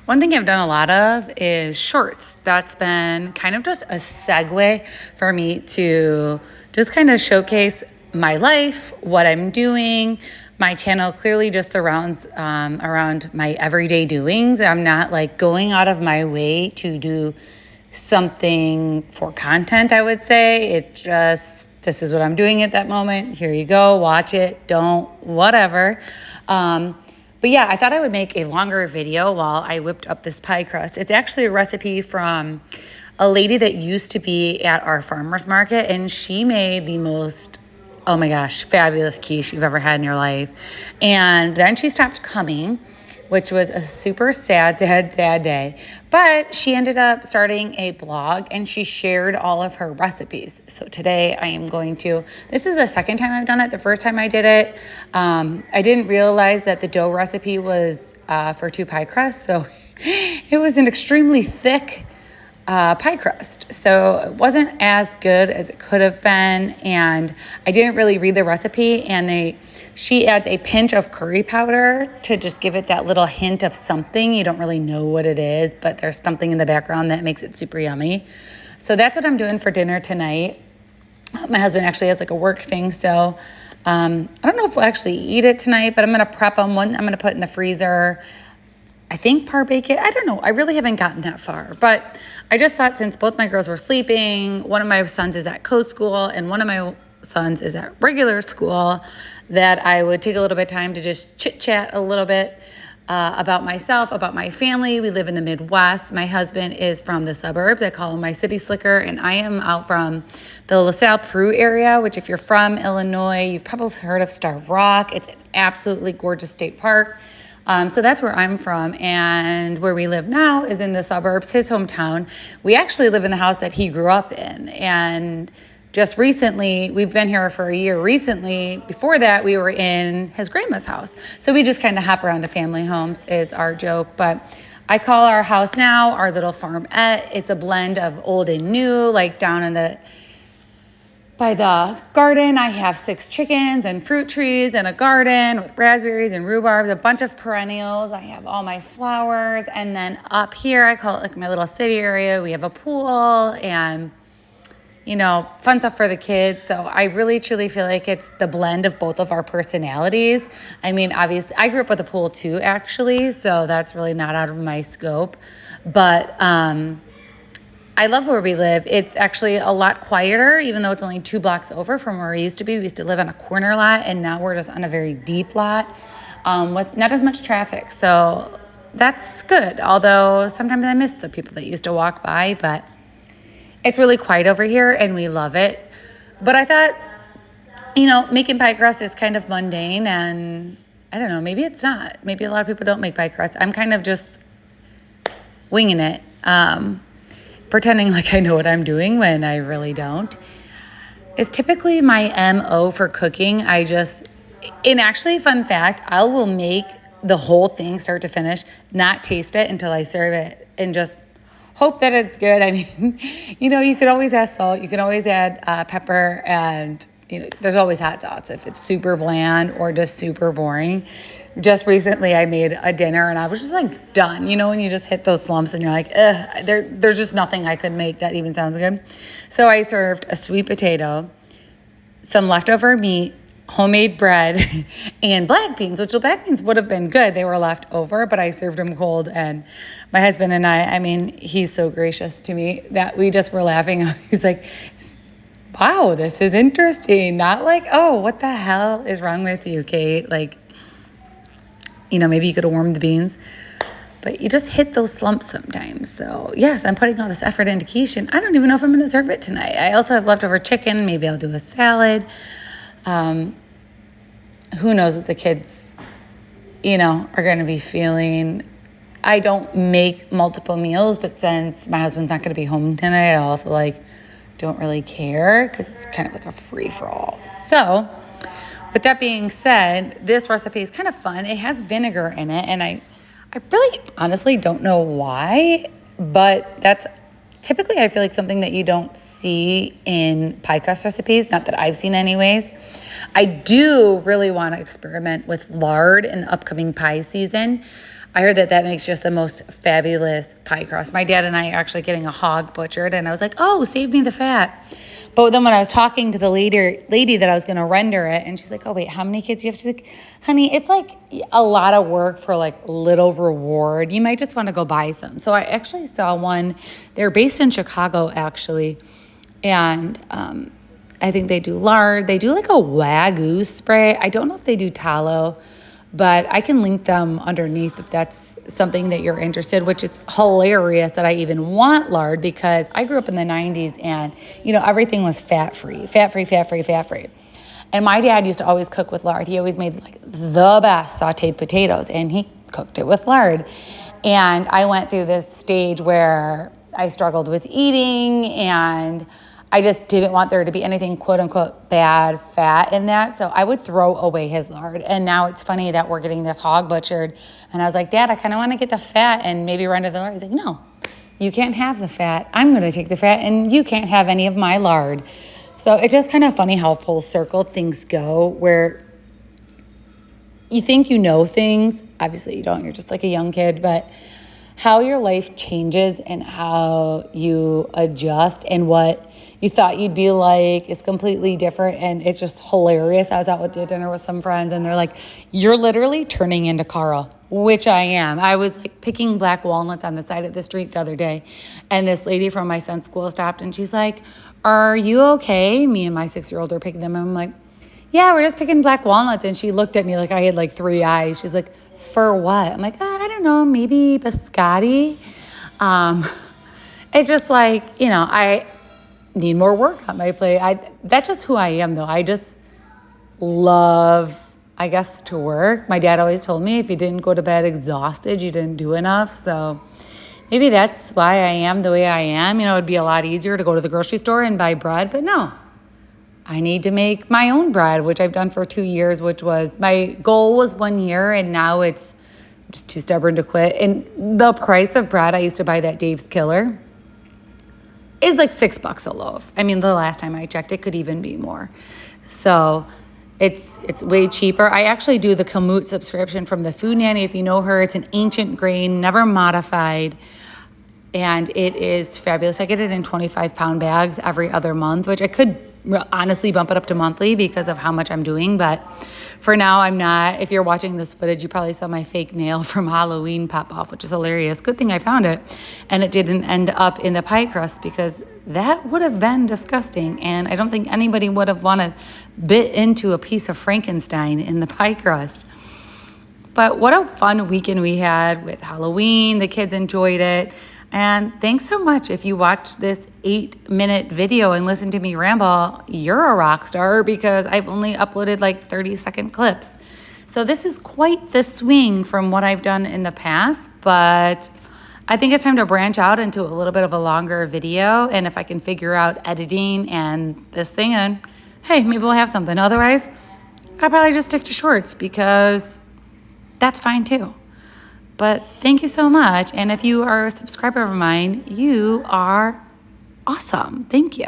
One thing I've done a lot of is shorts. That's been kind of just a segue for me to just kind of showcase my life, what I'm doing. My channel clearly just surrounds around my everyday doings. I'm not like going out of my way to do something for content, I would say. It just, this is what I'm doing at that moment. Here you go, watch it, don't, whatever. But yeah, I thought I would make a longer video while I whipped up this pie crust. It's actually a recipe from a lady that used to be at our farmer's market, and she made the most, oh my gosh, fabulous quiche you've ever had in your life. And then she stopped coming, which was a super sad day. But she ended up starting a blog and she shared all of her recipes. So today I am going to, this is the second time I've done it. The first time I did it, I didn't realize that the dough recipe was for 2 pie crusts. So it was an extremely thick pie crust. So it wasn't as good as it could have been. And I didn't really read the recipe, and she adds a pinch of curry powder to just give it that little hint of something. You don't really know what it is, but there's something in the background that makes it super yummy. So that's what I'm doing for dinner tonight. My husband actually has like a work thing, so I don't know if we'll actually eat it tonight, but I'm going to prep them. One I'm going to put in the freezer. I think par bake it. I don't know. I really haven't gotten that far. But I just thought, since both my girls were sleeping, one of my sons is at co-school and one of my sons is at regular school, that I would take a little bit of time to just chit-chat a little bit about myself, about my family. We live in the Midwest. My husband is from the suburbs. I call him my city slicker, and I am out from the LaSalle, Peru area, which, if you're from Illinois, you've probably heard of Starved Rock. It's an absolutely gorgeous state park. So that's where I'm from, and where we live now is in the suburbs, his hometown. We actually live in the house that he grew up in, and just recently, we've been here for a year. Recently, before that, we were in his grandma's house. So we just kind of hop around to family homes is our joke, but I call our house now our little farmette. It's a blend of old and new, like down by the garden, I have 6 chickens and fruit trees and a garden with raspberries and rhubarbs, a bunch of perennials. I have all my flowers. And then up here, I call it like my little city area. We have a pool and, fun stuff for the kids. So I really, truly feel like it's the blend of both of our personalities. I mean, obviously, I grew up with a pool too, actually. So that's really not out of my scope. But, I love where we live. It's actually a lot quieter, even though it's only 2 blocks over from where we used to be. We used to live on a corner lot, and now we're just on a very deep lot with not as much traffic. So that's good. Although sometimes I miss the people that used to walk by, but it's really quiet over here, and we love it. But I thought, making pie crust is kind of mundane, and I don't know, maybe it's not. Maybe a lot of people don't make pie crust. I'm kind of just winging it. Pretending like I know what I'm doing when I really don't. It's typically my MO for cooking. And actually, fun fact, I will make the whole thing start to finish, not taste it until I serve it, and just hope that it's good. I mean, you could always add salt, you can always add pepper, and there's always hot sauce if it's super bland or just super boring. Just recently I made a dinner and I was just like done, when you just hit those slumps and you're like, there's just nothing I could make that even sounds good. So I served a sweet potato, some leftover meat, homemade bread, and black beans, which the black beans would have been good. They were left over, but I served them cold. And my husband and I mean, he's so gracious to me that we just were laughing. He's like, wow, this is interesting. Not like, oh, what the hell is wrong with you, Kate? Like, maybe you could have warmed the beans, but you just hit those slumps sometimes. So yes, I'm putting all this effort into quiche, and I don't even know if I'm going to serve it tonight. I also have leftover chicken. Maybe I'll do a salad. Who knows what the kids, are going to be feeling. I don't make multiple meals, but since my husband's not going to be home tonight, I also don't really care because it's kind of like a free-for-all. So with that being said, this recipe is kind of fun. It has vinegar in it, and I really honestly don't know why, but that's typically, I feel like, something that you don't see in pie crust recipes, not that I've seen anyways. I do really want to experiment with lard in the upcoming pie season. I heard that makes just the most fabulous pie crust. My dad and I are actually getting a hog butchered, and I was like, oh, save me the fat. But then when I was talking to the lady that I was going to render it, and she's like, oh, wait, how many kids do you have? She's like, honey, it's like a lot of work for like little reward. You might just want to go buy some. So I actually saw one. They're based in Chicago, actually. And I think they do lard. They do like a Wagyu spray. I don't know if they do tallow, but I can link them underneath if that's something that you're interested, which it's hilarious that I even want lard because I grew up in the 90s and, everything was fat-free. And my dad used to always cook with lard. He always made like the best sauteed potatoes and he cooked it with lard. And I went through this stage where I struggled with eating and I just didn't want there to be anything quote unquote bad fat in that. So I would throw away his lard. And now it's funny that we're getting this hog butchered. And I was like, Dad, I kind of want to get the fat and maybe render the lard. He's like, no, you can't have the fat. I'm going to take the fat and you can't have any of my lard. So it's just kind of funny how full circle things go where you think you know things. Obviously you don't. You're just like a young kid, but how your life changes and how you adjust and what you thought you'd be like is completely different, and it's just hilarious. I was out to dinner with some friends and they're like, you're literally turning into Carl, which I am. I was like picking black walnuts on the side of the street the other day, and this lady from my son's school stopped and she's like, are you okay? Me and my 6-year-old are picking them, and I'm like, yeah, we're just picking black walnuts. And she looked at me like I had like 3 eyes. She's like, for what? I'm like, I don't know, maybe biscotti. It's just like, I need more work on my plate. That's just who I am, though. I just love, I guess, to work. My dad always told me if you didn't go to bed exhausted, you didn't do enough. So maybe that's why I am the way I am. It'd be a lot easier to go to the grocery store and buy bread, but no. I need to make my own bread, which I've done for 2 years, which was, my goal was 1 year, and now it's just too stubborn to quit. And the price of bread, I used to buy that Dave's Killer, is like $6 a loaf. I mean, the last time I checked, it could even be more. So it's way cheaper. I actually do the Kamut subscription from the Food Nanny. If you know her, it's an ancient grain, never modified. And it is fabulous. I get it in 25-pound bags every other month, which I could honestly bump it up to monthly because of how much I'm doing. But for now, I'm not. If you're watching this footage, you probably saw my fake nail from Halloween pop off, which is hilarious. Good thing I found it. And it didn't end up in the pie crust because that would have been disgusting. And I don't think anybody would have wanted bit into a piece of Frankenstein in the pie crust. But what a fun weekend we had with Halloween. The kids enjoyed it. And thanks so much. If you watched this 8-minute video and listened to me ramble, you're a rock star because I've only uploaded like 30-second clips. So this is quite the swing from what I've done in the past, but I think it's time to branch out into a little bit of a longer video. And if I can figure out editing and this thing, and hey, maybe we'll have something. Otherwise, I'll probably just stick to shorts because that's fine too. But thank you so much. And if you are a subscriber of mine, you are awesome. Thank you.